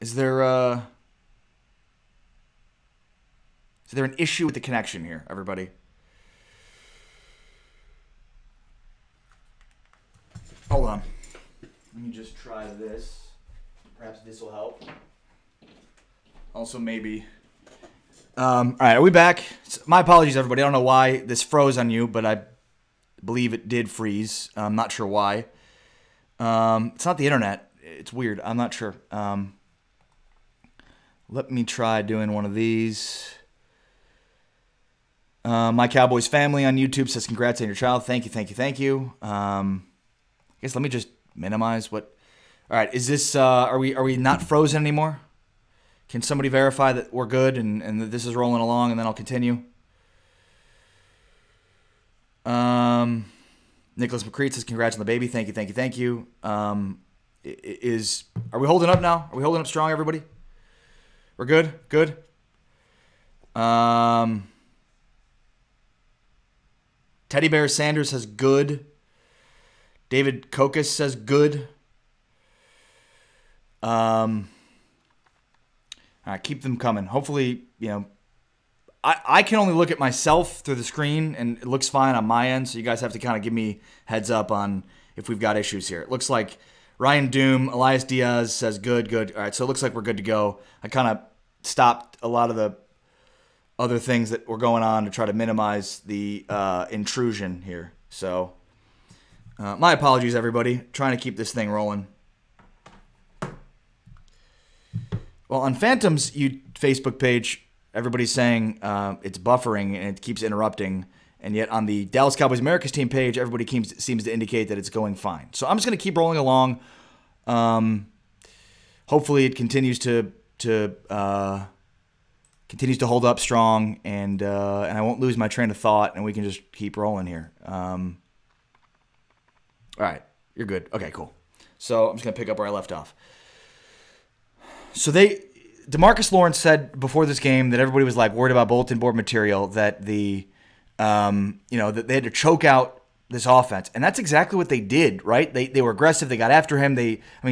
Is there an issue with the connection here, everybody? Hold on. Let me just try this. Perhaps this will help. Also, maybe. All right, are we back? My apologies, everybody. I don't know why this froze on you, but I believe it did freeze. I'm not sure why. It's not the internet. It's weird. I'm not sure. Let me try doing one of these. My Cowboys family on YouTube says, congrats on your child. Thank you, thank you, thank you. I guess let me just minimize what... All right, is this... Are we not frozen anymore? Can somebody verify that we're good and that this is rolling along, and then I'll continue? Nicholas McCreed says, congrats on the baby. Thank you, thank you, thank you. Are we holding up now? Are we holding up strong, everybody? We're good? Good? Teddy Bear Sanders says good. David Kokas says good. All right, keep them coming. Hopefully, I can only look at myself through the screen, and it looks fine on my end, so you guys have to kind of give me heads up on if we've got issues here. It looks like Ryan Doom, Elias Diaz says good, good. All right, so it looks like we're good to go. I kind of stopped a lot of the other things that were going on to try to minimize the intrusion here. So my apologies, everybody. Trying to keep this thing rolling. Well, on Phantom's Facebook page, everybody's saying it's buffering and it keeps interrupting. And yet on the Dallas Cowboys America's team page, everybody seems to indicate that it's going fine. So I'm just going to keep rolling along. Hopefully it continues to hold up strong, and I won't lose my train of thought, and we can just keep rolling here. All right, you're good. Okay, cool. So I'm just going to pick up where I left off. So DeMarcus Lawrence said before this game that everybody was like worried about bulletin board material, that that they had to choke out this offense, and that's exactly what they did. Right? They were aggressive. They got after him.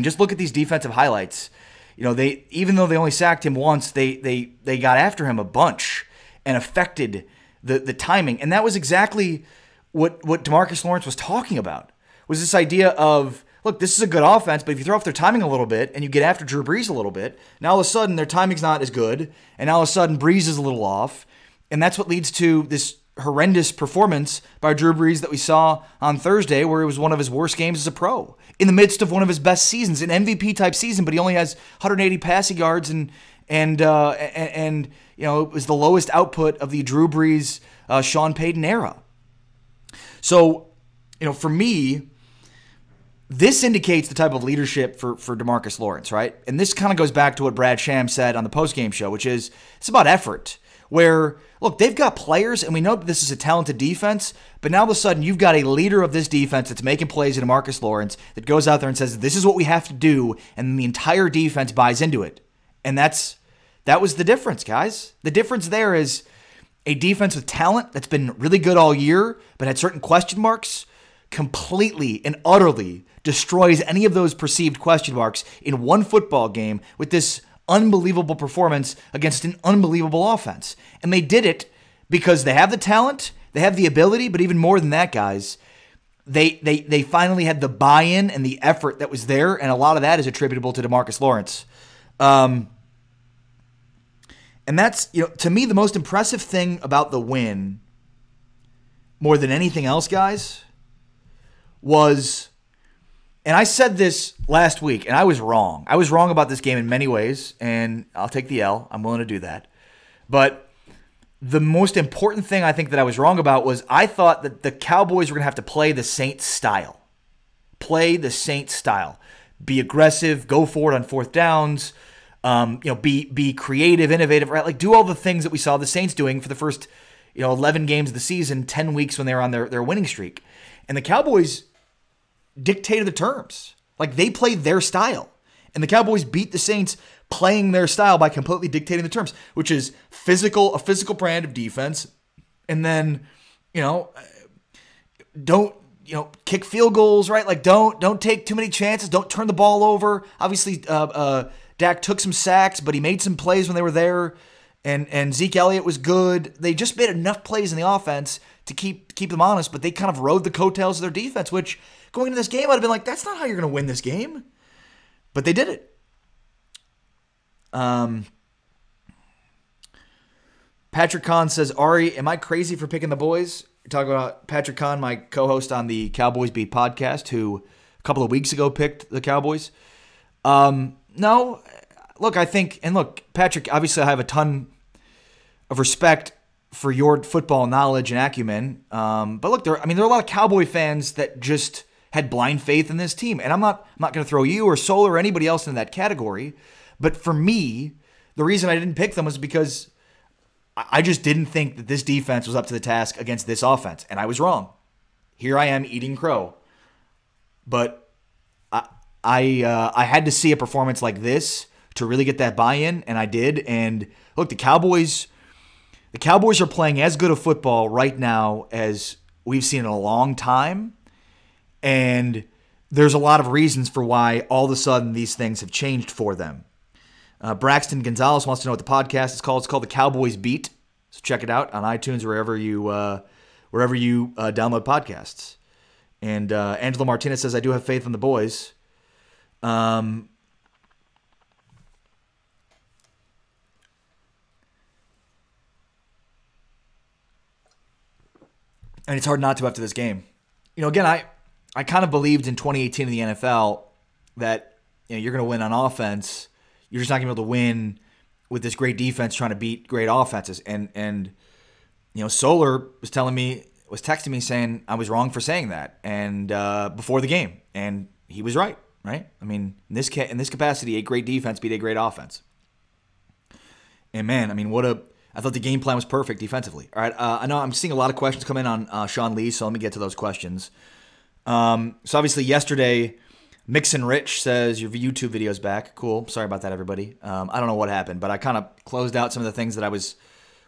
Just look at these defensive highlights. Even though they only sacked him once, they got after him a bunch and affected the timing, and that was exactly what DeMarcus Lawrence was talking about. Was this idea of, look, this is a good offense, but if you throw off their timing a little bit and you get after Drew Brees a little bit, now all of a sudden their timing's not as good, and now all of a sudden Brees is a little off, and that's what leads to this horrendous performance by Drew Brees that we saw on Thursday, where it was one of his worst games as a pro, in the midst of one of his best seasons, an MVP-type season, but he only has 180 passing yards, and it was the lowest output of the Drew Brees, Sean Payton era. So, for me, this indicates the type of leadership for DeMarcus Lawrence, right? And this kind of goes back to what Brad Sham said on the postgame show, which is it's about effort. Where, look, they've got players, and we know that this is a talented defense, but now all of a sudden you've got a leader of this defense that's making plays in DeMarcus Lawrence that goes out there and says, this is what we have to do, and the entire defense buys into it. And that was the difference, guys. The difference there is a defense with talent that's been really good all year, but had certain question marks, completely and utterly destroys any of those perceived question marks in one football game with this unbelievable performance against an unbelievable offense. And they did it because they have the talent, they have the ability, but even more than that, guys, they finally had the buy-in and the effort that was there, and a lot of that is attributable to DeMarcus Lawrence. And that's, to me, the most impressive thing about the win, more than anything else, guys, was, and I said this last week, and I was wrong. I was wrong about this game in many ways, and I'll take the L. I'm willing to do that. But the most important thing I think that I was wrong about was I thought that the Cowboys were going to have to play the Saints style. Play the Saints style. Be aggressive, go forward on fourth downs, be creative, innovative, right? Like do all the things that we saw the Saints doing for the first 11 games of the season, 10 weeks when they were on their winning streak. And the Cowboys dictated the terms. Like they played their style. And the Cowboys beat the Saints playing their style by completely dictating the terms, which is a physical brand of defense. And then, don't, kick field goals, right? Like don't take too many chances. Don't turn the ball over. Obviously, Dak took some sacks, but he made some plays when they were there. And Zeke Elliott was good. They just made enough plays in the offense to keep them honest, but they kind of rode the coattails of their defense, which going into this game, I'd have been like, that's not how you're going to win this game. But they did it. Patrick Kahn says, Ari, am I crazy for picking the boys? You're talking about Patrick Kahn, my co-host on the Cowboys Beat podcast, who a couple of weeks ago picked the Cowboys. No, look, Patrick, obviously I have a ton of respect for your football knowledge and acumen. But look, there are a lot of Cowboy fans that just had blind faith in this team. And I'm not going to throw you or Solar or anybody else in that category. But for me, the reason I didn't pick them was because I just didn't think that this defense was up to the task against this offense. And I was wrong. Here I am eating crow. But I had to see a performance like this to really get that buy-in, and I did. And look, the Cowboys are playing as good a football right now as we've seen in a long time. And there's a lot of reasons for why all of a sudden these things have changed for them. Braxton Gonzalez wants to know what the podcast is called. It's called The Cowboys Beat. So check it out on iTunes, wherever you download podcasts. And Angelo Martinez says, I do have faith in the boys. And it's hard not to after this game. Again, I kind of believed in 2018 in the NFL that you're going to win on offense. You're just not going to be able to win with this great defense trying to beat great offenses. And Solar was texting me saying I was wrong for saying that and before the game. And he was right? In this capacity, a great defense beat a great offense. And man, I thought the game plan was perfect defensively. All right, I know I'm seeing a lot of questions come in on Sean Lee, so let me get to those questions. So obviously yesterday, Mixon Rich says your YouTube video's back. Cool. Sorry about that, everybody. I don't know what happened, but I kind of closed out some of the things that I was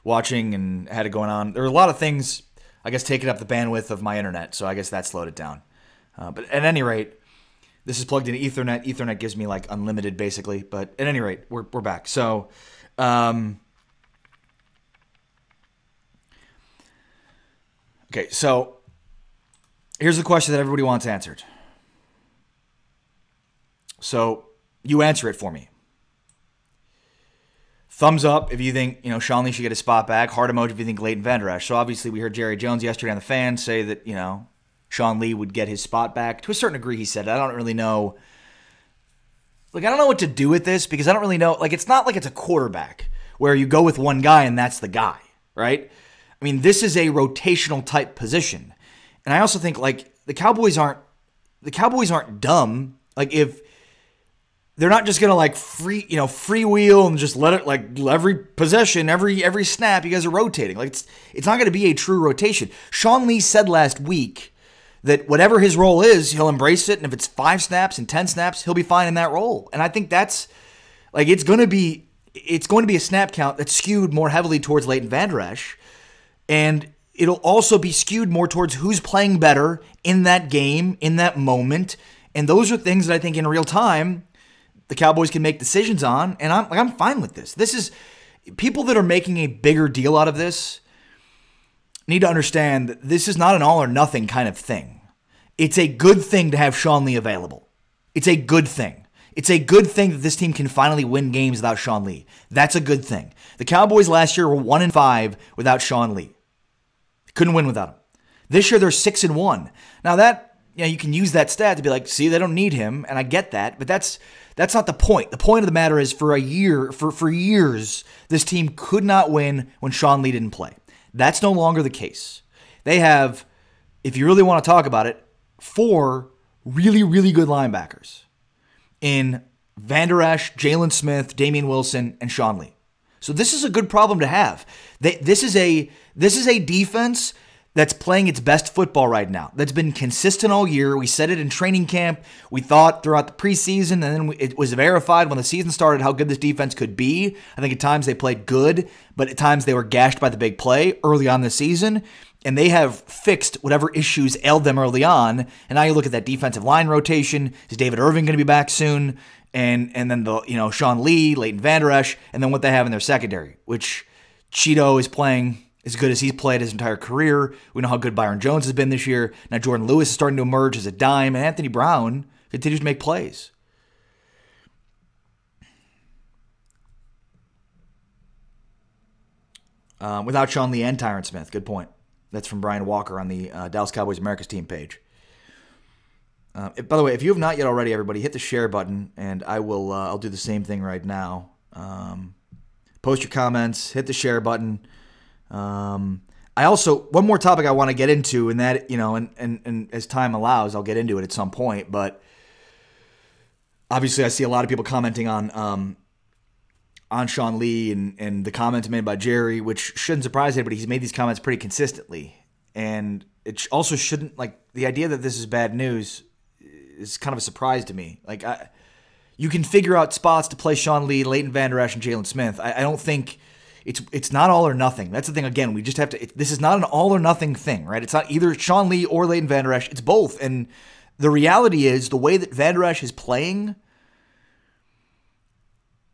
watching and had it going on. There were a lot of things, I guess, taking up the bandwidth of my internet, so I guess that slowed it down. But at any rate, this is plugged into Ethernet. Ethernet gives me like unlimited, basically. But at any rate, we're back. So, okay, so here's the question that everybody wants answered. So you answer it for me. Thumbs up if you think Sean Lee should get his spot back. Heart emoji if you think Leighton Vander Esch. So obviously we heard Jerry Jones yesterday on the fan say that Sean Lee would get his spot back. To a certain degree, he said it. I don't really know. I don't know what to do with this because I don't really know. It's not like it's a quarterback where you go with one guy and that's the guy, right? This is a rotational type position. And I also think the Cowboys aren't dumb. If they're not just gonna freewheel and just let it every possession, every snap, you guys are rotating. It's not gonna be a true rotation. Sean Lee said last week that whatever his role is, he'll embrace it, and if it's 5 snaps and 10 snaps, he'll be fine in that role. And I think that's it's going to be a snap count that's skewed more heavily towards Leighton Vander Esch. And it'll also be skewed more towards who's playing better in that game, in that moment. And those are things that I think in real time the Cowboys can make decisions on. And I'm fine with this. This is people that are making a bigger deal out of this need to understand that this is not an all or nothing kind of thing. It's a good thing to have Sean Lee available. It's a good thing. It's a good thing that this team can finally win games without Sean Lee. That's a good thing. The Cowboys last year were 1-5 without Sean Lee. Couldn't win without him. This year they're 6-1. Now that you can use that stat to be like, see, they don't need him, and I get that, but that's not the point. The point of the matter is for years, this team could not win when Sean Lee didn't play. That's no longer the case. They have, if you really want to talk about it, 4 really, really good linebackers in Vander Esch, Jalen Smith, Damian Wilson, and Sean Lee. So this is a good problem to have. This is a defense that's playing its best football right now. That's been consistent all year. We said it in training camp. We thought throughout the preseason, and then it was verified when the season started how good this defense could be. I think at times they played good, but at times they were gashed by the big play early on this season. And they have fixed whatever issues ailed them early on. And now you look at that defensive line rotation. Is David Irving going to be back soon? and then Sean Lee, Leighton Vander Esch, and then what they have in their secondary, which Cheeto is playing as good as he's played his entire career. We know how good Byron Jones has been this year. Now Jordan Lewis is starting to emerge as a dime, and Anthony Brown continues to make plays. Without Sean Lee and Tyron Smith. Good point. That's from Brian Walker on the Dallas Cowboys America's Team page. By the way, if you have not yet already, everybody, hit the share button, and I'll do the same thing right now. Post your comments, hit the share button. I also, one more topic I want to get into, and that, and as time allows, I'll get into it at some point, but obviously I see a lot of people commenting on Sean Lee and the comments made by Jerry, which shouldn't surprise anybody. He's made these comments pretty consistently. And it also shouldn't, the idea that this is bad news is kind of a surprise to me. You can figure out spots to play Sean Lee, Leighton Vander Esch, and Jalen Smith. I don't think it's not all or nothing. That's the thing. Again, we just have to. This is not an all or nothing thing, right? It's not either Sean Lee or Leighton Vander Esch. It's both. And the reality is, the way that Vander Esch is playing,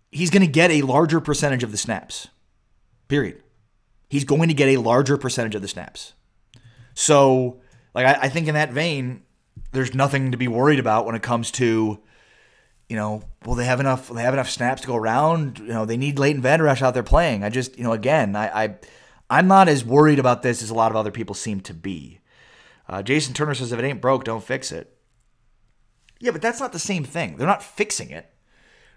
he's going to get a larger percentage of the snaps. Period. He's going to get a larger percentage of the snaps. So, I think in that vein, there's nothing to be worried about when it comes to, will they have enough snaps to go around? They need Leighton Vander Esch out there playing. I just, again, I'm not as worried about this as a lot of other people seem to be. Jason Turner says, if it ain't broke, don't fix it. Yeah, but that's not the same thing. They're not fixing it.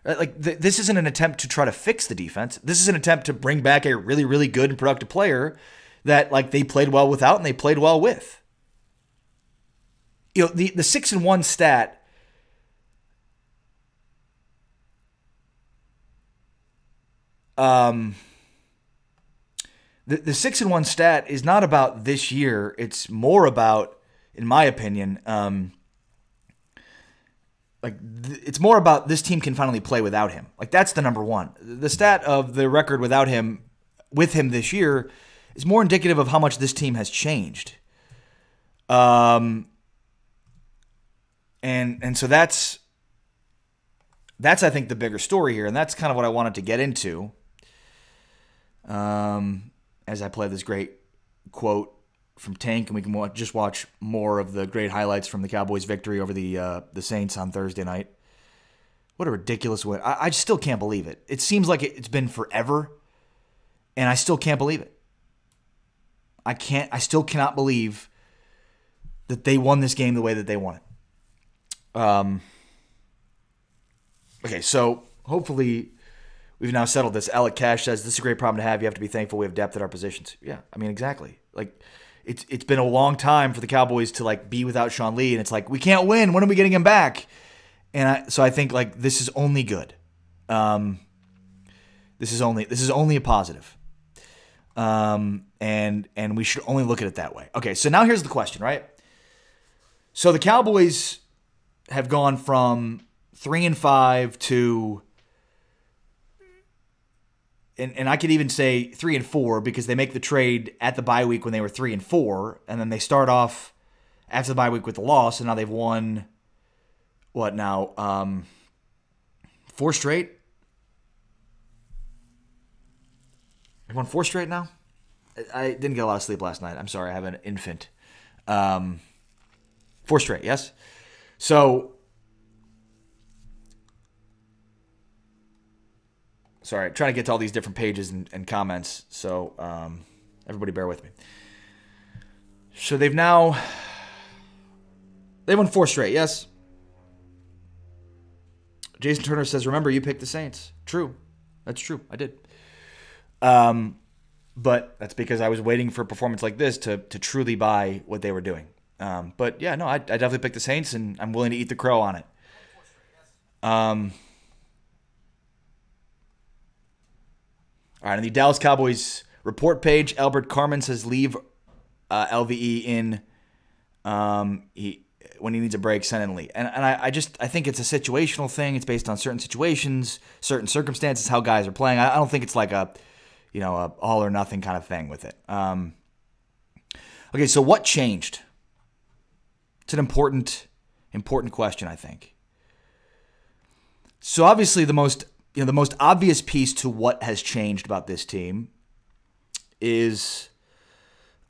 This isn't an attempt to try to fix the defense. This is an attempt to bring back a really, really good and productive player that they played well without and they played well with. The 6-1 stat. The 6-1 stat is not about this year. It's more about, in my opinion, it's more about this team can finally play without him. That's the number one. The stat of the record without him, with him this year, is more indicative of how much this team has changed. And so that's I think the bigger story here, and that's kind of what I wanted to get into. As I play this great quote from Tank, and we can just watch more of the great highlights from the Cowboys' victory over the Saints on Thursday night. What a ridiculous win. I still can't believe it. It seems like it's been forever, and I still can't believe it. I still cannot believe that they won this game the way that they won it. Okay, so hopefully we've now settled this. Alec Cash says, this is a great problem to have. You have to be thankful we have depth at our positions. Yeah, exactly. It's been a long time for the Cowboys to be without Sean Lee, and it's we can't win. When are we getting him back? And so I think this is only good. This is only a positive. And we should only look at it that way. Okay, so now here's the question, right? So the Cowboys have gone from 3-5 to, and I could even say 3-4 because they make the trade at the bye week when they were 3-4, and then they start off after the bye week with the loss, and now they've won, what now, 4 straight? They've won 4 straight now? I didn't get a lot of sleep last night. I'm sorry, I have an infant. 4 straight, yes? So, sorry, trying to get to all these different pages and comments, so everybody bear with me. So they've won 4 straight, yes? Jason Turner says, remember, you picked the Saints. True. That's true. I did. But that's because I was waiting for a performance like this to truly buy what they were doing. But yeah, no, I definitely picked the Saints, and I'm willing to eat the crow on it. All right, on the Dallas Cowboys report page, Albert Carmen says leave LVE in when he needs a break, send in Lee. And I think it's a situational thing. It's based on certain situations, certain circumstances, how guys are playing. I don't think it's like a all or nothing kind of thing with it. Okay, so what changed? It's an important question, I think. So obviously the most obvious piece to what has changed about this team is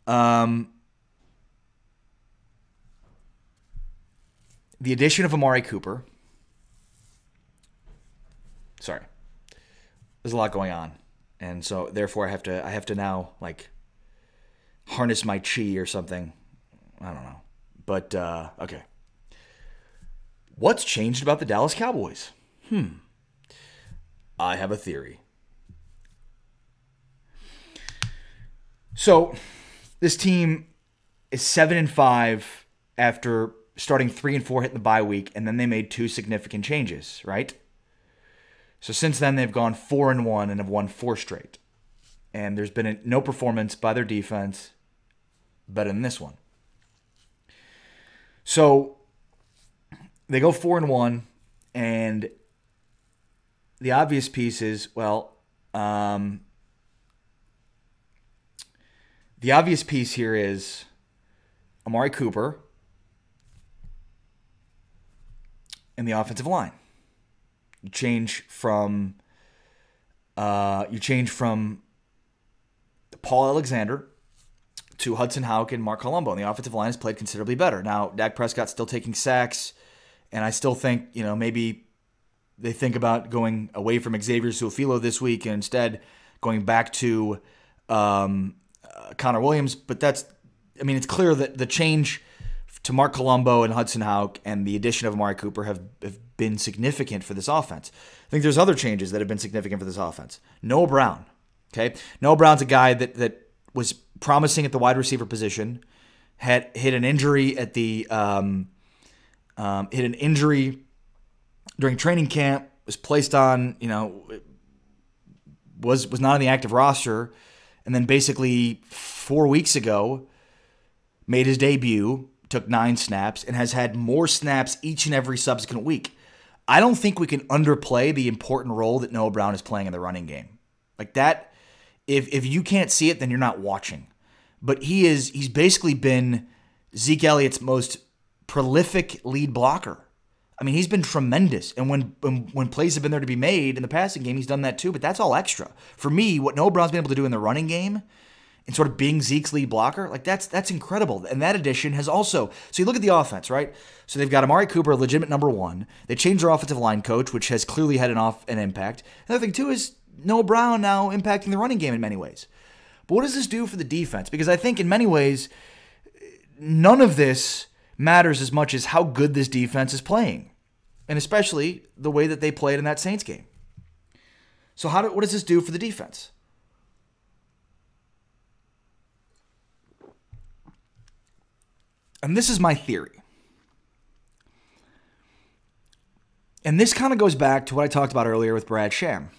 the addition of Amari Cooper. Sorry. There's a lot going on. And so therefore I have to now like harness my chi or something. I don't know. But okay. What's changed about the Dallas Cowboys? I have a theory. So this team is 7-5 after starting 3-4 hitting the bye week, and then they made 2 significant changes, right? So since then, they've gone 4-1 and have won 4 straight. And there's been no performance by their defense better than this one. So they go 4-1, and the obvious piece is, well, the obvious piece here is Amari Cooper and the offensive line. You change from Paul Alexander to Hudson Houck and Mark Colombo, and the offensive line has played considerably better. Now, Dak Prescott's still taking sacks, and I still think, maybe they think about going away from Xavier Su'a-Filo this week and instead going back to Connor Williams. But it's clear that the change to Mark Colombo and Hudson Houck and the addition of Amari Cooper have been significant for this offense. I think there's other changes that have been significant for this offense. Noah Brown. Okay, Noah Brown's a guy that was promising at the wide receiver position, hit an injury at the during training camp, was placed on, was not on the active roster, and then basically 4 weeks ago made his debut, took 9 snaps, and has had more snaps each and every subsequent week. I don't think we can underplay the important role that Noah Brown is playing in the running game. Like that, if you can't see it, then you're not watching. But he's basically been Zeke Elliott's most prolific lead blocker. I mean, he's been tremendous. And when plays have been there to be made in the passing game, he's done that too. But that's all extra. For me, what Noah Brown's been able to do in the running game and sort of being Zeke's lead blocker, like that's incredible. And that addition has also, so you look at the offense, right? So they've got Amari Cooper, a legitimate number 1. They changed their offensive line coach, which has clearly had an impact. Another thing too is Noah Brown now impacting the running game in many ways. But what does this do for the defense? Because I think in many ways, none of this matters as much as how good this defense is playing. And especially the way that they played in that Saints game. So what does this do for the defense? And this is my theory. And this kind of goes back to what I talked about earlier with Brad Sham.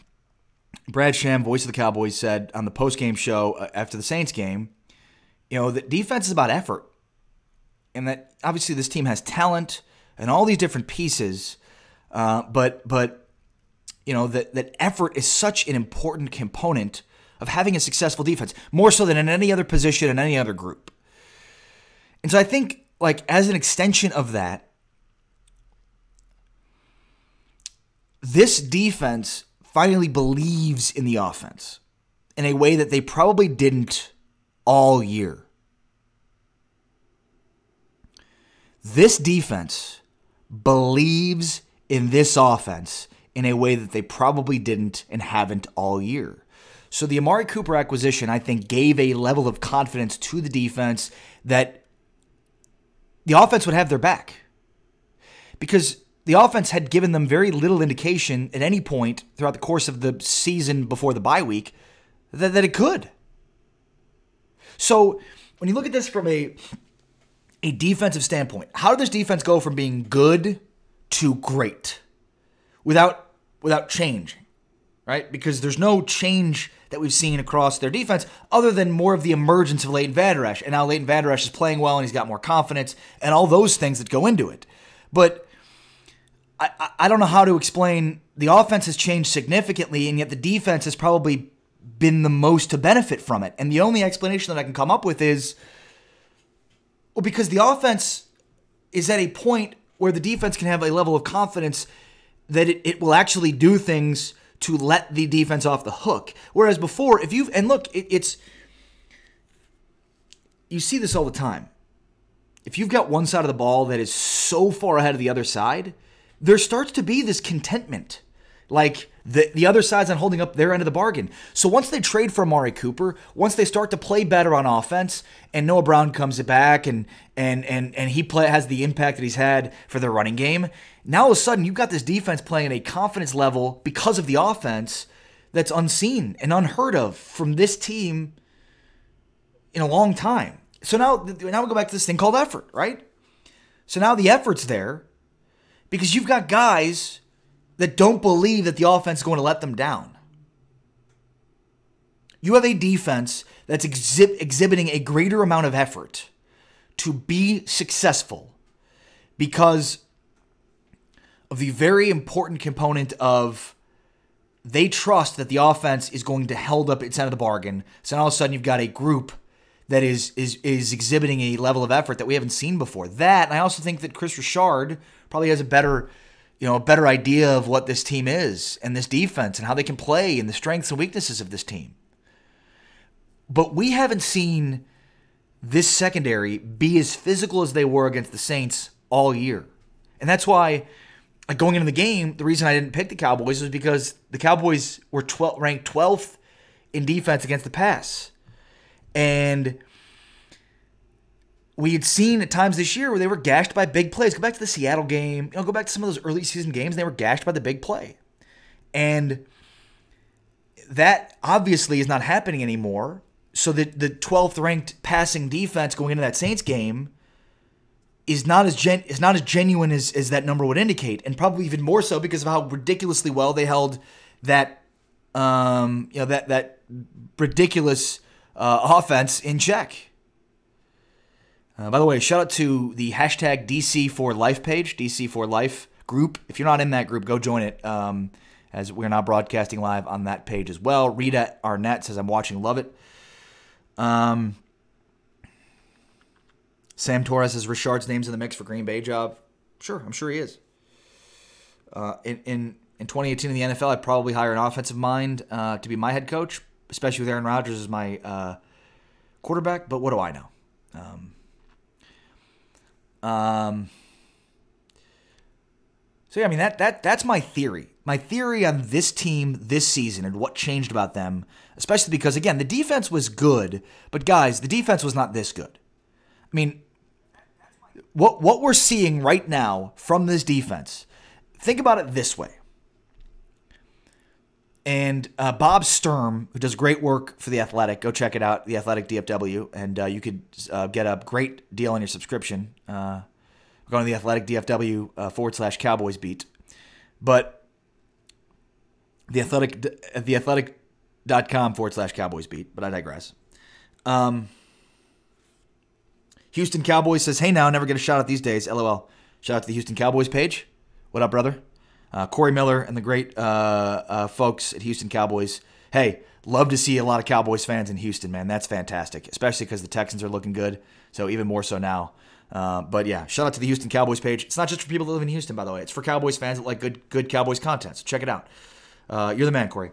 Brad Sham, voice of the Cowboys, said on the postgame show after the Saints game, that defense is about effort. And that obviously this team has talent and all these different pieces, but that effort is such an important component of having a successful defense, more so than in any other position in any other group. And so I think, like, as an extension of that, this defense finally believes in the offense in a way that they probably didn't all year. This defense believes in this offense in a way that they probably didn't and haven't all year. So the Amari Cooper acquisition, I think, gave a level of confidence to the defense that the offense would have their back. Because the offense had given them very little indication at any point throughout the course of the season before the bye week that it could. So when you look at this from a defensive standpoint, how did this defense go from being good to great without changing, right? Because there's no change that we've seen across their defense other than more of the emergence of Leighton Vander Esch. And now Leighton Vander Esch is playing well and he's got more confidence and all those things that go into it. But I don't know how to explain. The offense has changed significantly, and yet the defense has probably been the most to benefit from it. And the only explanation that I can come up with is, well, because the offense is at a point where the defense can have a level of confidence that it will actually do things to let the defense off the hook. Whereas before, if you've, and look, it's, you see this all the time. If you've got one side of the ball that is so far ahead of the other side, there starts to be this contentment. Like the other side's not holding up their end of the bargain. So once they trade for Amari Cooper, once they start to play better on offense, and Noah Brown comes back and he has the impact that he's had for their running game, now all of a sudden you've got this defense playing at a confidence level because of the offense that's unseen and unheard of from this team in a long time. So now we go back to this thing called effort, right? So now the effort's there because you've got guys that don't believe that the offense is going to let them down. You have a defense that's exhibiting a greater amount of effort to be successful because of the very important component of they trust that the offense is going to hold up its end of the bargain. So now all of a sudden you've got a group that is exhibiting a level of effort that we haven't seen before. That, and I also think that Chris Richard probably has a better idea of what this team is and this defense and how they can play and the strengths and weaknesses of this team. But we haven't seen this secondary be as physical as they were against the Saints all year. And that's why, going into the game, the reason I didn't pick the Cowboys was because the Cowboys were ranked 12th in defense against the pass. And we had seen at times this year where they were gashed by big plays. Go back to the Seattle game. Go back to some of those early season games. They were gashed by the big play. And that obviously is not happening anymore. So the 12th ranked passing defense going into that Saints game is not as genuine as that number would indicate, and probably even more so because of how ridiculously well they held that that ridiculous offense in check. By the way, shout out to the hashtag DC4Life page, DC4Life group. If you're not in that group, go join it, as we're now broadcasting live on that page as well. Rita Arnett says, I'm watching, love it. Sam Torres says, Richard's name's in the mix for Green Bay job. Sure, I'm sure he is. In 2018 in the NFL, I'd probably hire an offensive mind to be my head coach, especially with Aaron Rodgers as my quarterback, but what do I know? So yeah, I mean that's my theory. My theory on this team this season and what changed about them, especially because again the defense was good, but guys, the defense was not this good. I mean, what we're seeing right now from this defense, think about it this way. And Bob Sturm, who does great work for The Athletic, go check it out, The Athletic DFW, and you could get a great deal on your subscription. Going to The Athletic DFW /Cowboys beat. But theathletic.com /Cowboys beat, but I digress. Houston Cowboys says, hey now, never get a shout out these days. LOL. Shout out to the Houston Cowboys page. What up, brother? Corey Miller and the great folks at Houston Cowboys. Hey, love to see a lot of Cowboys fans in Houston, man. That's fantastic, especially because the Texans are looking good, so even more so now. But yeah, shout out to the Houston Cowboys page. It's not just for people that live in Houston, by the way. It's for Cowboys fans that like good Cowboys content, so check it out. You're the man, Corey.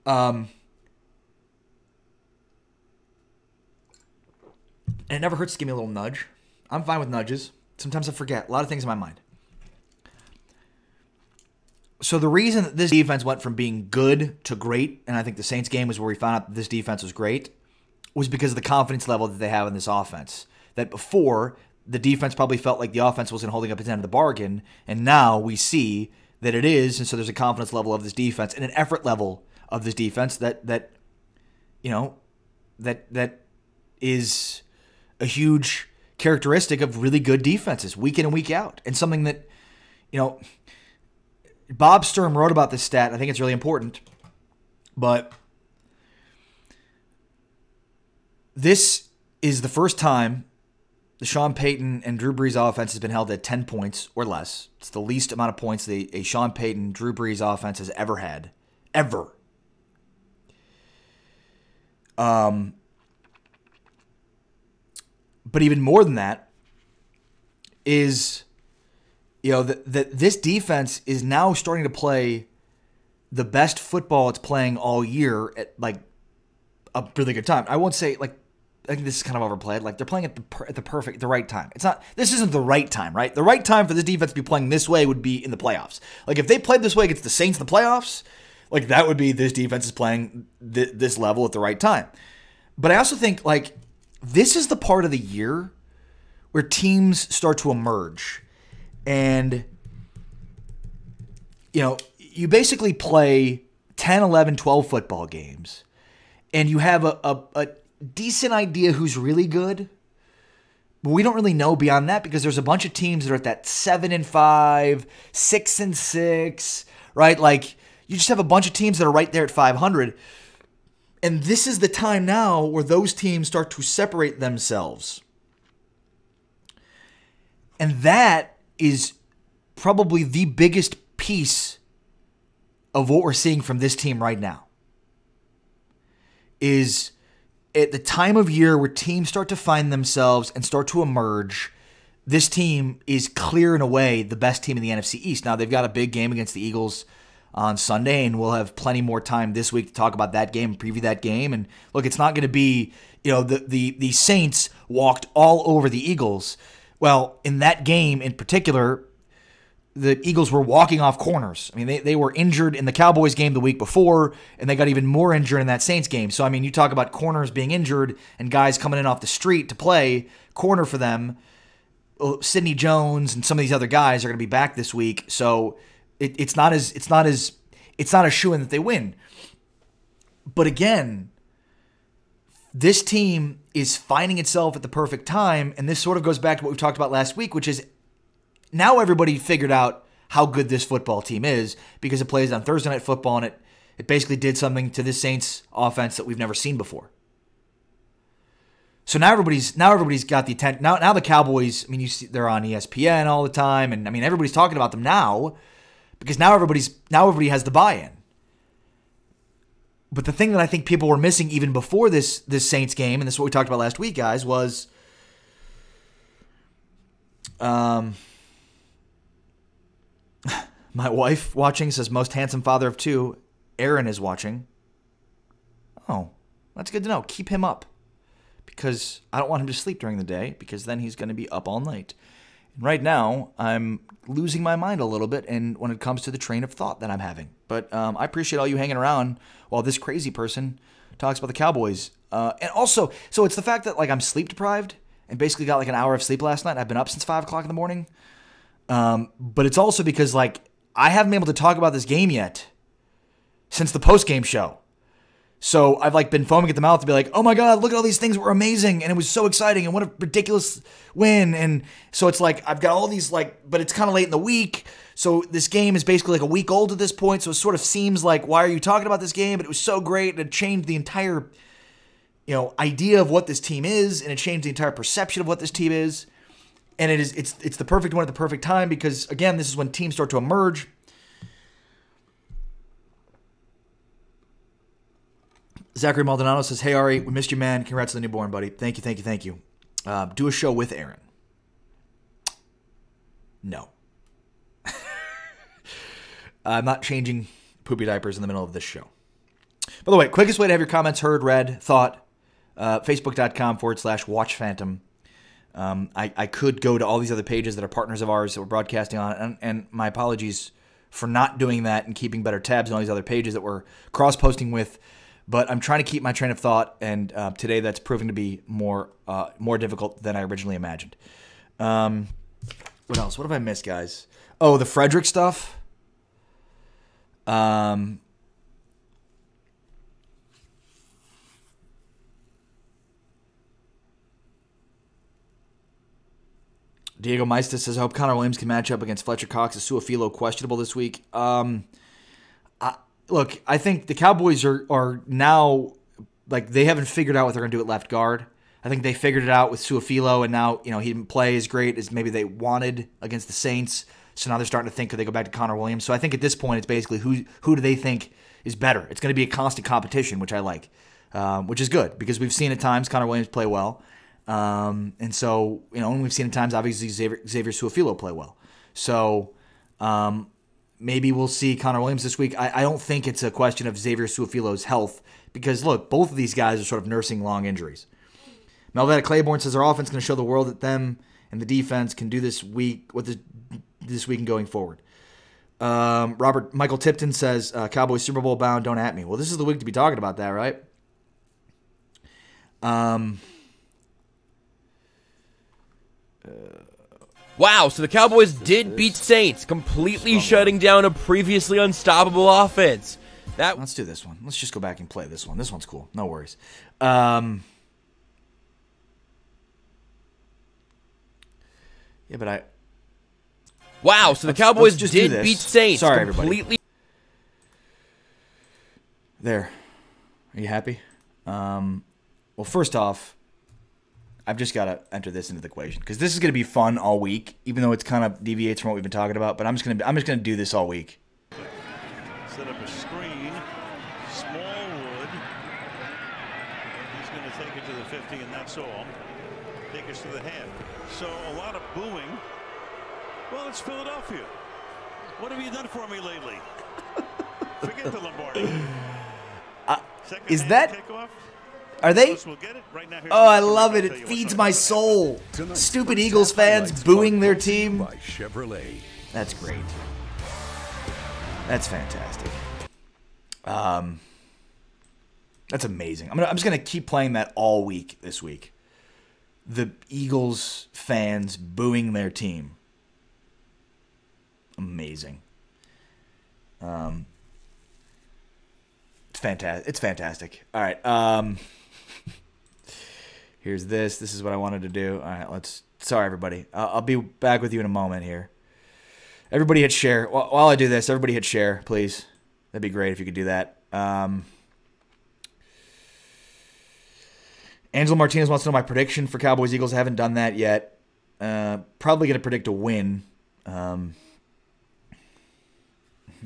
And it never hurts to give me a little nudge. I'm fine with nudges. Sometimes I forget. A lot of things in my mind. So the reason that this defense went from being good to great, and I think the Saints game was where we found out that this defense was great, was because of the confidence level that they have in this offense. That before, the defense probably felt like the offense wasn't holding up its end of the bargain, and now we see that it is, and so there's a confidence level of this defense and an effort level of this defense that is a huge characteristic of really good defenses, week in and week out, and something that, Bob Sturm wrote about this stat. I think it's really important. But this is the first time the Sean Payton and Drew Brees offense has been held at 10 points or less. It's the least amount of points a Sean Payton, Drew Brees offense has ever had. Ever. But even more than that is that this defense is now starting to play the best football it's playing all year at like a really good time. I won't say like, I think this is kind of overplayed. Like they're playing at the right time. This isn't the right time, right? The right time for this defense to be playing this way would be in the playoffs. Like if they played this way against the Saints in the playoffs, like that would be this defense is playing this level at the right time. But I also think like this is the part of the year where teams start to emerge. And, you basically play 10, 11, 12 football games, and you have a decent idea who's really good. But we don't really know beyond that because there's a bunch of teams that are at that 7-5, 6-6, right? Like, you just have a bunch of teams that are right there at 500. And this is the time now where those teams start to separate themselves. And that is probably the biggest piece of what we're seeing from this team right now. Is at the time of year where teams start to find themselves and start to emerge, this team is clear and away the best team in the NFC East. Now, they've got a big game against the Eagles on Sunday, and we'll have plenty more time this week to talk about that game and preview that game. And look, it's not going to be, the Saints walked all over the Eagles. Well, in that game in particular, the Eagles were walking off corners. I mean, they were injured in the Cowboys game the week before, and they got even more injured in that Saints game. So, I mean, you talk about corners being injured and guys coming in off the street to play corner for them. Sidney Jones and some of these other guys are going to be back this week. So it's not a shoo-in that they win. But again, this team is finding itself at the perfect time, and this sort of goes back to what we talked about last week, which is now everybody figured out how good this football team is because it plays on Thursday Night Football, and it basically did something to this Saints offense that we've never seen before. So now everybody's got the attention. Now the Cowboys, I mean, you see they're on ESPN all the time, and I mean everybody's talking about them now because now everybody has the buy-in. But the thing that I think people were missing even before this Saints game, and this is what we talked about last week, guys, was my wife watching says most handsome father of two. Aaron is watching. Oh, that's good to know. Keep him up because I don't want him to sleep during the day because then he's going to be up all night. And right now, I'm losing my mind a little bit and when it comes to the train of thought that I'm having. But I appreciate all you hanging around while this crazy person talks about the Cowboys. And also, so it's the fact that like I'm sleep deprived and basically got like an hour of sleep last night. And I've been up since 5 o'clock in the morning. But it's also because like I haven't been able to talk about this game yet since the post-game show. So I've like been foaming at the mouth to be like, oh my God, look at all these things that were amazing. And it was so exciting. And what a ridiculous win. And so it's like, I've got all these like, but it's kind of late in the week. So this game is basically like a week old at this point. So it sort of seems like, why are you talking about this game? But it was so great. And it changed the entire, idea of what this team is. And it changed the entire perception of what this team is. And it's the perfect one at the perfect time because again, this is when teams start to emerge. Zachary Maldonado says, hey, Ari, we missed you, man. Congrats on the newborn, buddy. Thank you. Do a show with Aaron. No. I'm not changing poopy diapers in the middle of this show. By the way, quickest way to have your comments heard, read, thought, facebook.com/watchphantom. I could go to all these other pages that are partners of ours that we're broadcasting on, and my apologies for not doing that and keeping better tabs on all these other pages that we're cross-posting with. But I'm trying to keep my train of thought, and today that's proving to be more difficult than I originally imagined. What else? What have I missed, guys? Oh, the Frederick stuff. Diego Meister says, I hope Connor Williams can match up against Fletcher Cox. Is Suafilo questionable this week? Look, I think the Cowboys are now, like, they haven't figured out what they're going to do at left guard. I think they figured it out with Suafilo, and now, he didn't play as great as maybe they wanted against the Saints. So now they're starting to think, could they go back to Connor Williams? So I think at this point, it's basically who do they think is better? It's going to be a constant competition, which I like, which is good because we've seen at times Connor Williams play well. And so, and we've seen at times, obviously, Xavier Suafilo play well. So maybe we'll see Connor Williams this week. I don't think it's a question of Xavier Suafilo's health because, look, both of these guys are sort of nursing long injuries. Melvetta Claiborne says our offense is going to show the world that them and the defense can do this week and going forward. Michael Tipton says Cowboys Super Bowl bound, don't at me. Well, this is the week to be talking about that, right? Wow, so the Cowboys did beat Saints, completely shutting down a previously unstoppable offense. Let's do this one. Let's just go back and play this one. This one's cool. No worries. Yeah, but Wow, so the Cowboys just did beat Saints. Sorry, completely. everybody. There. Are you happy? Well, first off, I've just got to enter this into the equation because this is going to be fun all week, even though it's kind of deviates from what we've been talking about. But I'm just going to do this all week. Set up a screen. Smallwood. He's going to take it to the 50, and that's all. Take us to the half. So a lot of booing. Well, it's Philadelphia. What have you done for me lately? Forget the Lombardi. Is that? Kickoff. Are they? We'll get it right now. Oh, I love it. It feeds my soul. Stupid Eagles fans booing their team. By Chevrolet. That's great. That's fantastic. That's amazing. I'm just gonna keep playing that all week this week. The Eagles fans booing their team. Amazing. It's fantastic. It's fantastic. All right. Here's this. This is what I wanted to do. All right. Sorry, everybody. I'll be back with you in a moment here. Everybody hit share. While I do this, everybody hit share, please. That'd be great if you could do that. Angelo Martinez wants to know my prediction for Cowboys Eagles. I haven't done that yet. Probably going to predict a win.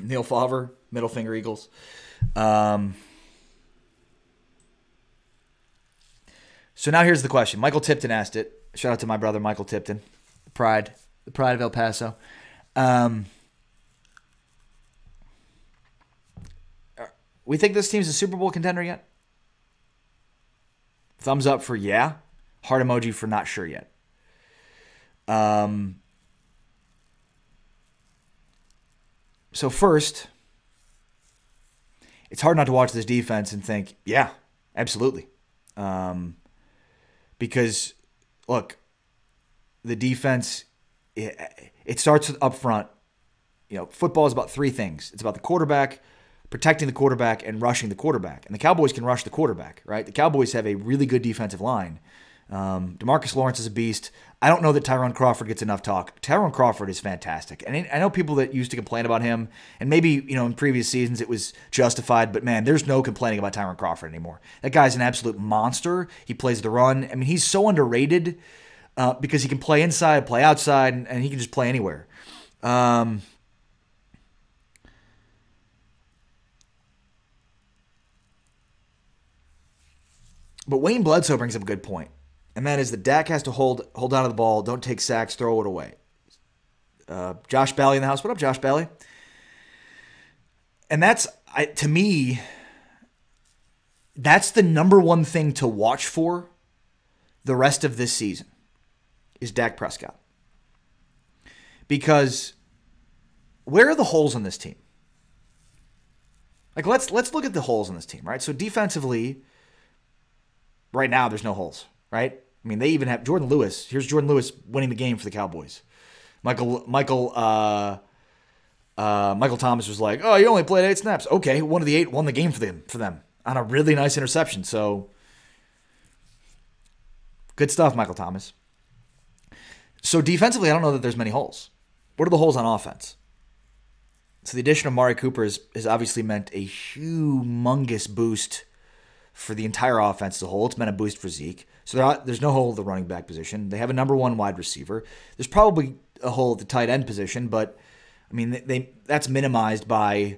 Neil Favre, middle finger Eagles. So now here's the question. Michael Tipton asked it. Shout out to my brother Michael Tipton, the pride of El Paso. We think this team's a Super Bowl contender yet? Thumbs up for yeah. Heart emoji for not sure yet. So first, it's hard not to watch this defense and think, yeah, absolutely. Because, look, the defense, it starts up front. You know, football is about three things. It's about the quarterback, protecting the quarterback, and rushing the quarterback. And the Cowboys can rush the quarterback, right? The Cowboys have a really good defensive line. DeMarcus Lawrence is a beast. I don't know that Tyrone Crawford gets enough talk. Tyrone Crawford is fantastic. And I know people that used to complain about him, and maybe, you know, in previous seasons it was justified, but man, there's no complaining about Tyrone Crawford anymore. That guy's an absolute monster. He plays the run. I mean, he's so underrated because he can play inside, play outside, and he can just play anywhere. But Wayne Bledsoe brings up a good point. And that is that Dak has to hold on to the ball, don't take sacks, throw it away. Josh Bally in the house. What up, Josh Bally? And that's, to me, that's the number one thing to watch for the rest of this season is Dak Prescott. Because where are the holes in this team? Like, let's look at the holes in this team, right? So defensively, right now, there's no holes, right? I mean, they even have Jordan Lewis. Here's Jordan Lewis winning the game for the Cowboys. Michael Thomas was like, "Oh, you only played 8 snaps." Okay, one of the 8 won the game for them on a really nice interception. So good stuff, Michael Thomas. So defensively, I don't know that there's many holes. What are the holes on offense? So the addition of Mari Cooper has obviously meant a humongous boost for the entire offense as a whole. It's been a boost for Zeke. So there's no hole at the running back position. They have a number 1 wide receiver. There's probably a hole at the tight end position, but I mean that's minimized by,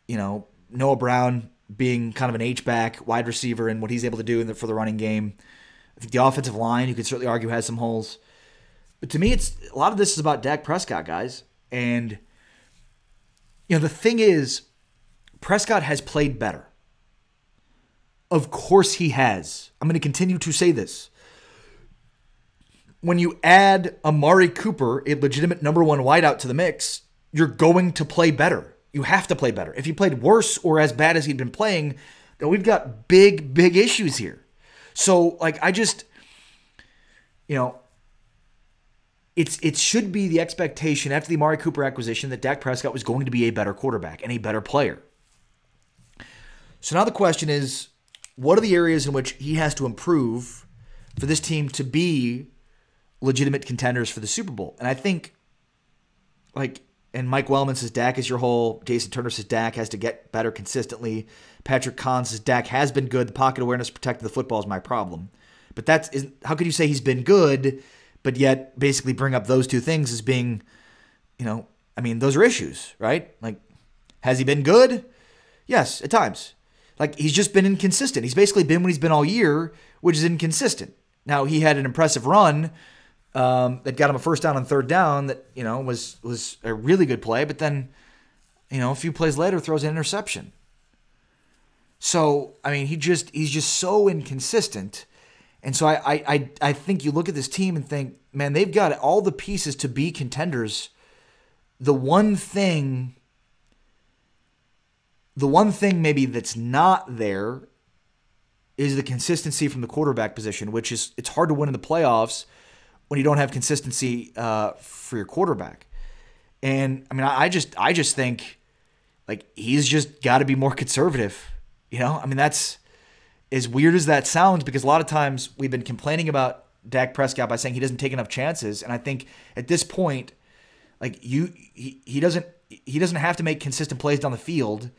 you know, Noah Brown being kind of an H-back wide receiver and what he's able to do for the running game. I think the offensive line, you could certainly argue, has some holes. But to me, it's a lot of this is about Dak Prescott, guys. And, the thing is, Prescott has played better. Of course he has. I'm going to continue to say this. When you add Amari Cooper, a legitimate number one wideout, to the mix, you're going to play better. You have to play better. If he played worse or as bad as he'd been playing, then we've got big, big issues here. So, I just, it should be the expectation after the Amari Cooper acquisition that Dak Prescott was going to be a better quarterback and a better player. So now the question is, what are the areas in which he has to improve for this team to be legitimate contenders for the Super Bowl? And I think, and Mike Wellman says Dak is your hole. Jason Turner says Dak has to get better consistently. Patrick Kahn says Dak has been good. The pocket awareness protecting the football is my problem. But how could you say he's been good, but yet basically bring up those two things as being, those are issues, right? Has he been good? Yes, at times. He's just been inconsistent. He's basically been what he's been all year, which is inconsistent. Now, he had an impressive run that got him a first down and third down that, was a really good play. But then, a few plays later throws an interception. So, he's just so inconsistent. And so I think you look at this team and think, man, they've got all the pieces to be contenders. The one thing maybe that's not there is the consistency from the quarterback position, which is, it's hard to win in the playoffs when you don't have consistency for your quarterback. And I just think he's just got to be more conservative. That's as weird as that sounds, because a lot of times we've been complaining about Dak Prescott by saying he doesn't take enough chances. And I think at this point, he doesn't have to make consistent plays down the field.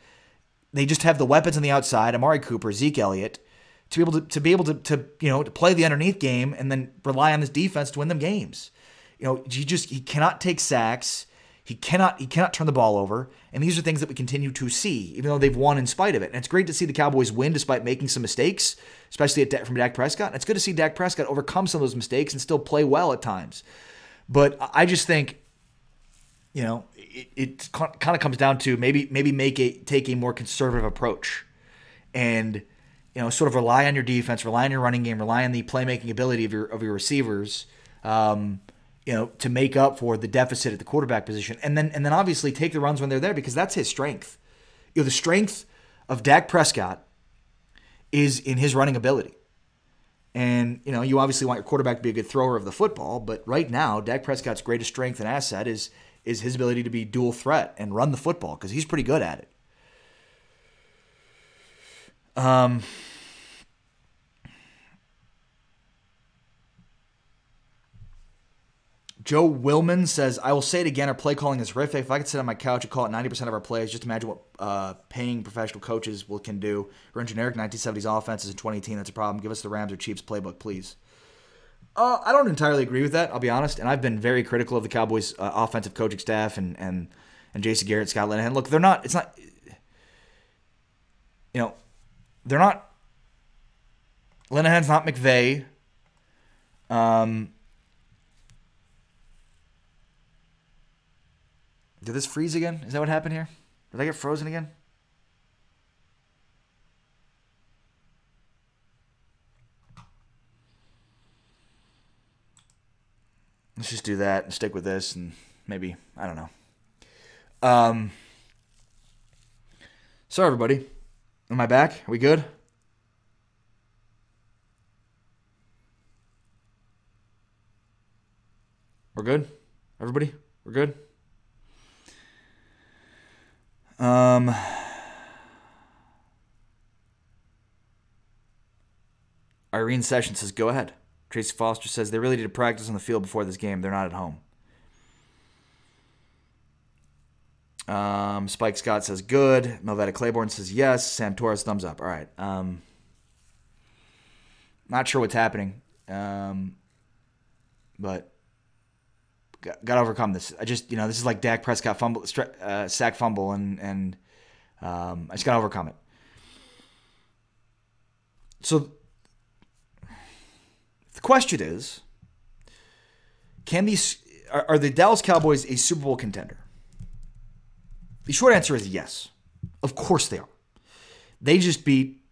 They just have the weapons on the outside, Amari Cooper, Zeke Elliott, to be able to play the underneath game and then rely on his defense to win them games. He cannot take sacks. He cannot turn the ball over. And these are things that we continue to see, even though they've won in spite of it. And it's great to see the Cowboys win despite making some mistakes, especially from Dak Prescott. And it's good to see Dak Prescott overcome some of those mistakes and still play well at times. But I just think, it kind of comes down to maybe take a more conservative approach, and sort of rely on your defense, rely on your running game, rely on the playmaking ability of your receivers, to make up for the deficit at the quarterback position, and then obviously take the runs when they're there, because that's his strength. The strength of Dak Prescott is in his running ability. And, you obviously want your quarterback to be a good thrower of the football, but right now, Dak Prescott's greatest strength and asset is his ability to be dual threat and run the football, because he's pretty good at it. Joe Willman says, I will say it again, our play calling is horrific. If I could sit on my couch and call it 90% of our plays, just imagine what paying professional coaches can do. We're in generic 1970s offenses in 2018. That's a problem. Give us the Rams or Chiefs playbook, please. I don't entirely agree with that, I'll be honest. And I've been very critical of the Cowboys' offensive coaching staff and Jason Garrett, Scott Linehan. Look, they're not, Linehan's not McVay. Did this freeze again? Is that what happened here? Did I get frozen again? Let's just do that and stick with this, and maybe, I don't know. So everybody, am I back? Are we good? We're good? Everybody? We're good? Irene Sessions says, go ahead. Tracy Foster says, they really need to practice on the field before this game. They're not at home. Spike Scott says, good. Melvetta Claiborne says, yes. Sam Torres, thumbs up. All right. Not sure what's happening. But got to overcome this. I just, this is like Dak Prescott fumble, sack fumble, and I just got to overcome it. So the question is, are the Dallas Cowboys a Super Bowl contender? The short answer is yes. Of course they are. They just beat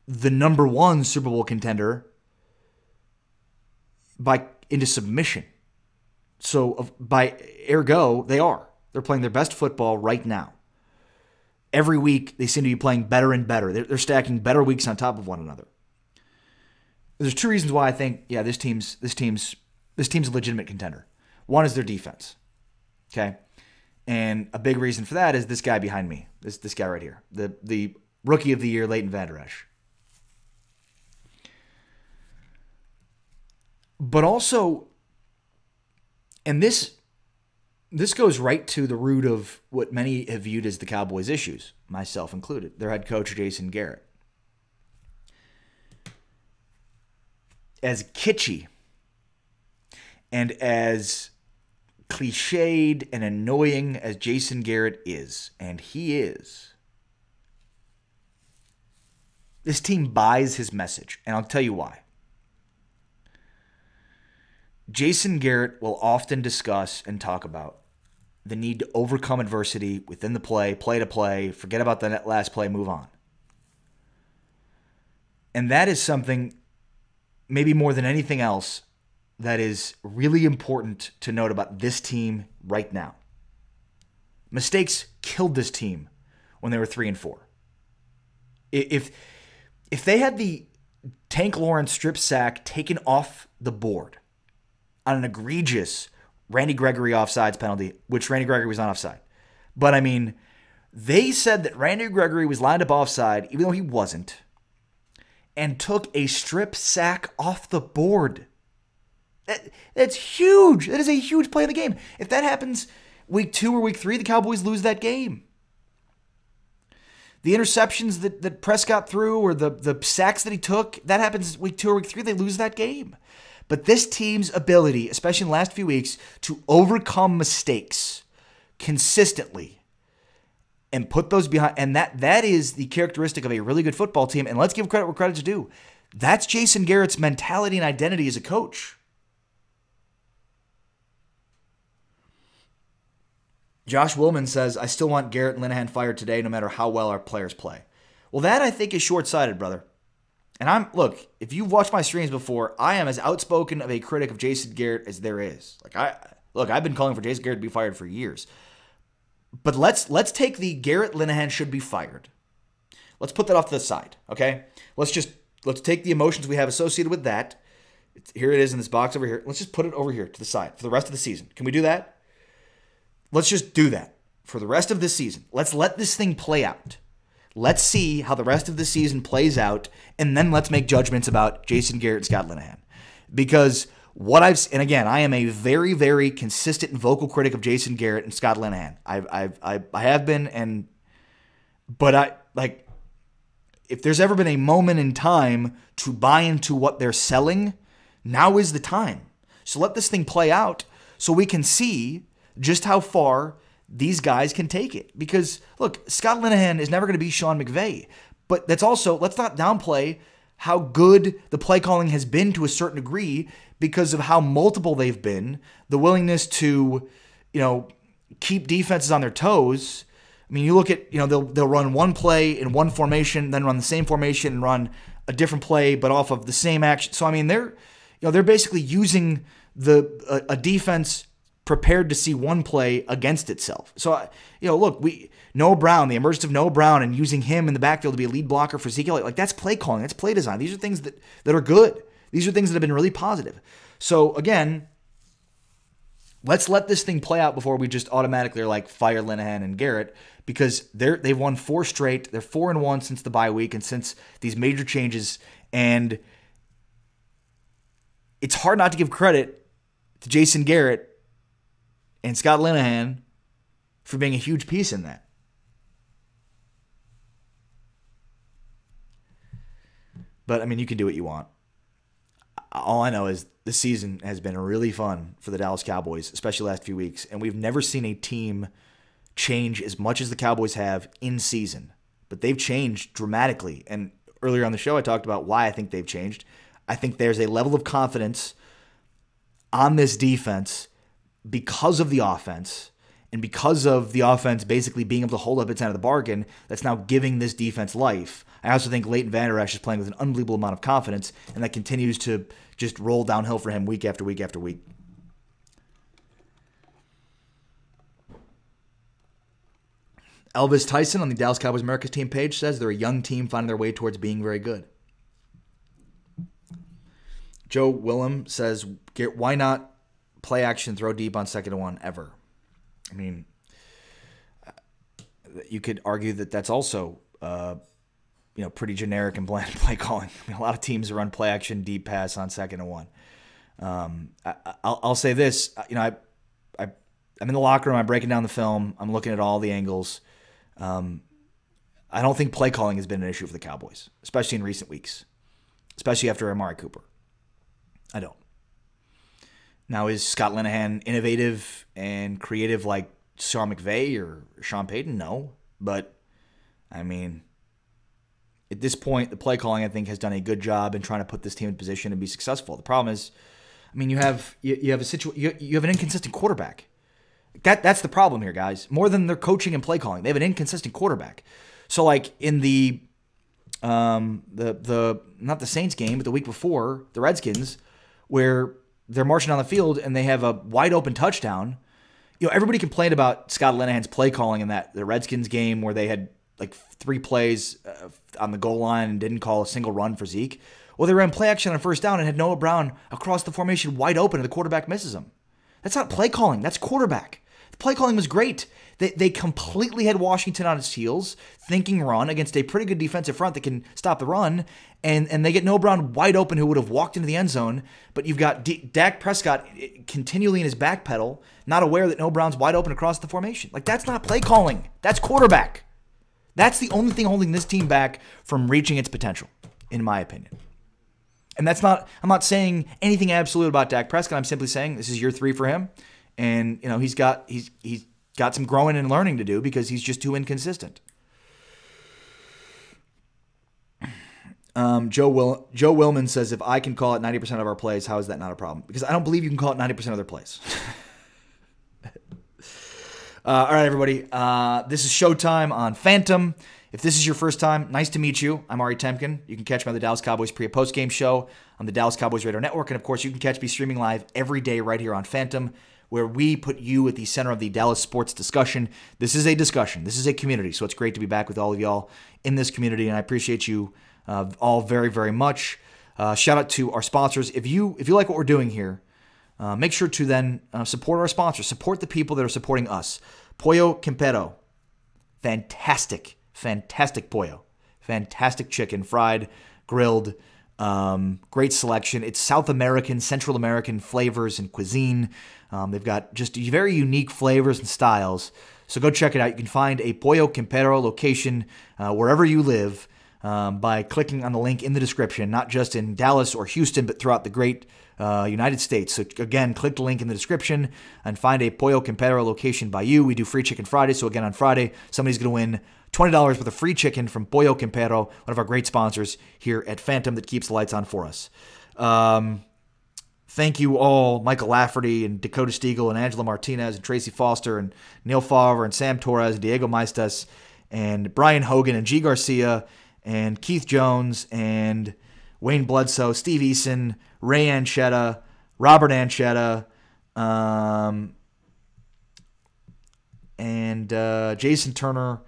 the number 1 Super Bowl contender into submission. So by ergo, they are. They're playing their best football right now. Every week, they seem to be playing better and better. They're stacking better weeks on top of one another. There's 2 reasons why I think, yeah, this team's a legitimate contender. One is their defense. Okay? And a big reason for that is this guy behind me. This guy right here. The rookie of the year, Leighton Vander Esch. But also, and this goes right to the root of what many have viewed as the Cowboys' issues, myself included, their head coach, Jason Garrett. As kitschy and as cliched and annoying as Jason Garrett is, and he is, this team buys his message, and I'll tell you why. Jason Garrett will often discuss and talk about the need to overcome adversity within the play to play, forget about the last play, move on. And that is something, maybe more than anything else, that is really important to note about this team right now. Mistakes killed this team when they were 3-4. If they had the Tank Lawrence strip sack taken off the board on an egregious Randy Gregory offsides penalty, which Randy Gregory was not offside. But, I mean, they said that Randy Gregory was lined up offside, even though he wasn't, and took a strip sack off the board. That's huge. That is a huge play in the game. If that happens week 2 or week 3, the Cowboys lose that game. The interceptions that Prescott threw or the sacks that he took, that happens week 2 or week 3, they lose that game. But this team's ability, especially in the last few weeks, to overcome mistakes consistently and put those behind, and that is the characteristic of a really good football team. And let's give credit where credit's due. That's Jason Garrett's mentality and identity as a coach. Josh Willman says, I still want Garrett and Linehan fired today no matter how well our players play. Well, that I think is short-sighted, brother. And look, if you've watched my streams before, I am as outspoken of a critic of Jason Garrett as there is. I've been calling for Jason Garrett to be fired for years. But let's take the Garrett Linehan should be fired. Let's put that off to the side, okay? Let's take the emotions we have associated with that. Here it is in this box over here. Let's just put it over here to the side for the rest of the season. Can we do that? Let's just do that for the rest of this season. Let's let this thing play out. Let's see how the rest of the season plays out, and then let's make judgments about Jason Garrett and Scott Linehan. Because and again, I am a very, very consistent and vocal critic of Jason Garrett and Scott Linehan. I have been, but if there's ever been a moment in time to buy into what they're selling, now is the time. So let this thing play out so we can see just how far these guys can take it. Because, look, Scott Linehan is never going to be Sean McVay. But that's also, let's not downplay how good the play calling has been to a certain degree because of how multiple they've been, the willingness to, keep defenses on their toes. I mean, you look at, they'll run one play in one formation, then run the same formation and run a different play, but off of the same action. So, I mean, they're basically using a defense prepared to see one play against itself. So, look, Noah Brown, the emergence of Noah Brown and using him in the backfield to be a lead blocker for Ezekiel, that's play calling, that's play design. These are things that are good. These are things that have been really positive. So, again, let's let this thing play out before we just automatically are fire Linehan and Garrett, because they've won 4 straight. They're 4-1 since the bye week and since these major changes. And it's hard not to give credit to Jason Garrett and Scott Linehan for being a huge piece in that. But, I mean, you can do what you want. All I know is this season has been really fun for the Dallas Cowboys, especially the last few weeks. And we've never seen a team change as much as the Cowboys have in season. But they've changed dramatically. And earlier on the show, I talked about why I think they've changed. I think there's a level of confidence on this defense because of the offense. And because of the offense basically being able to hold up its end of the bargain, that's now giving this defense life. I also think Leighton Vander Esch is playing with an unbelievable amount of confidence, and that continues to just roll downhill for him week after week after week. Elvis Tyson on the Dallas Cowboys America's team page says they're a young team finding their way towards being very good. Joe Willem says, why not play action, throw deep on 2nd and 1 ever? I mean, you could argue that that's also, pretty generic and bland play calling. I mean, a lot of teams run play action, deep pass on 2nd and 1. I'll say this, I'm in the locker room, I'm breaking down the film, I'm looking at all the angles. I don't think play calling has been an issue for the Cowboys, especially in recent weeks, especially after Amari Cooper. I don't. Now, is Scott Linehan innovative and creative like Sean McVay or Sean Payton? No. But, I mean, at this point, the play calling, I think, has done a good job in trying to put this team in position to be successful. The problem is, I mean, you have an inconsistent quarterback. That's the problem here, guys. More than their coaching and play calling, they have an inconsistent quarterback. So, like in the not the Saints game, but the week before, the Redskins, where they're marching down the field and they have a wide open touchdown. Everybody complained about Scott Linehan's play calling in the Redskins game where they had like 3 plays on the goal line and didn't call a single run for Zeke. Well, they ran play action on 1st down and had Noah Brown across the formation wide open and the quarterback misses him. That's not play calling. That's quarterback. The play calling was great. They completely had Washington on its heels, thinking run against a pretty good defensive front that can stop the run, and they get Noah Brown wide open who would have walked into the end zone, but you've got Dak Prescott continually in his back pedal, not aware that Noah Brown's wide open across the formation. Like, that's not play calling. That's quarterback. That's the only thing holding this team back from reaching its potential, in my opinion. And I'm not saying anything absolute about Dak Prescott. I'm simply saying this is year 3 for him. And, he's got some growing and learning to do because he's just too inconsistent. Joe Willman says, if I can call it 90% of our plays, how is that not a problem? Because I don't believe you can call it 90% of their plays. All right, everybody. This is Showtime on Phantom. If this is your first time, nice to meet you. I'm Ari Temkin. You can catch me on the Dallas Cowboys pre- and post-game show on the Dallas Cowboys Radio Network. And, of course, you can catch me streaming live every day right here on Phantom, where we put you at the center of the Dallas sports discussion. This is a discussion. This is a community, so it's great to be back with all of y'all in this community, and I appreciate you all very, very much. Shout out to our sponsors. If you like what we're doing here, make sure to then support our sponsors. Support the people that are supporting us. Pollo Campero. Fantastic pollo. Fantastic chicken, fried, grilled. Great selection. It's South American, Central American flavors and cuisine. They've got just very unique flavors and styles. So go check it out. You can find a Pollo Campero location wherever you live by clicking on the link in the description, not just in Dallas or Houston, but throughout the great United States. So again, click the link in the description and find a Pollo Campero location by you. We do Free Chicken Friday. So again, on Friday, somebody's going to win $20 worth of free chicken from Pollo Campero, one of our great sponsors here at Phantom that keeps the lights on for us. Thank you all, Michael Lafferty and Dakota Stiegel and Angela Martinez and Tracy Foster and Neil Favre and Sam Torres and Diego Maestas and Brian Hogan and G. Garcia and Keith Jones and Wayne Bledsoe, Steve Eason, Ray Anchetta, Robert Anchetta, and Jason Turner.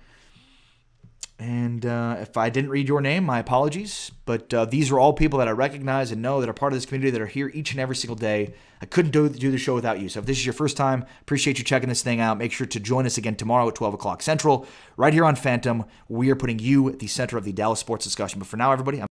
And if I didn't read your name, my apologies. But these are all people that I recognize and know that are part of this community that are here each and every single day. I couldn't do the show without you. So if this is your first time, appreciate you checking this thing out. Make sure to join us again tomorrow at 12 o'clock Central, right here on Phantom. We are putting you at the center of the Dallas sports discussion. But for now, everybody,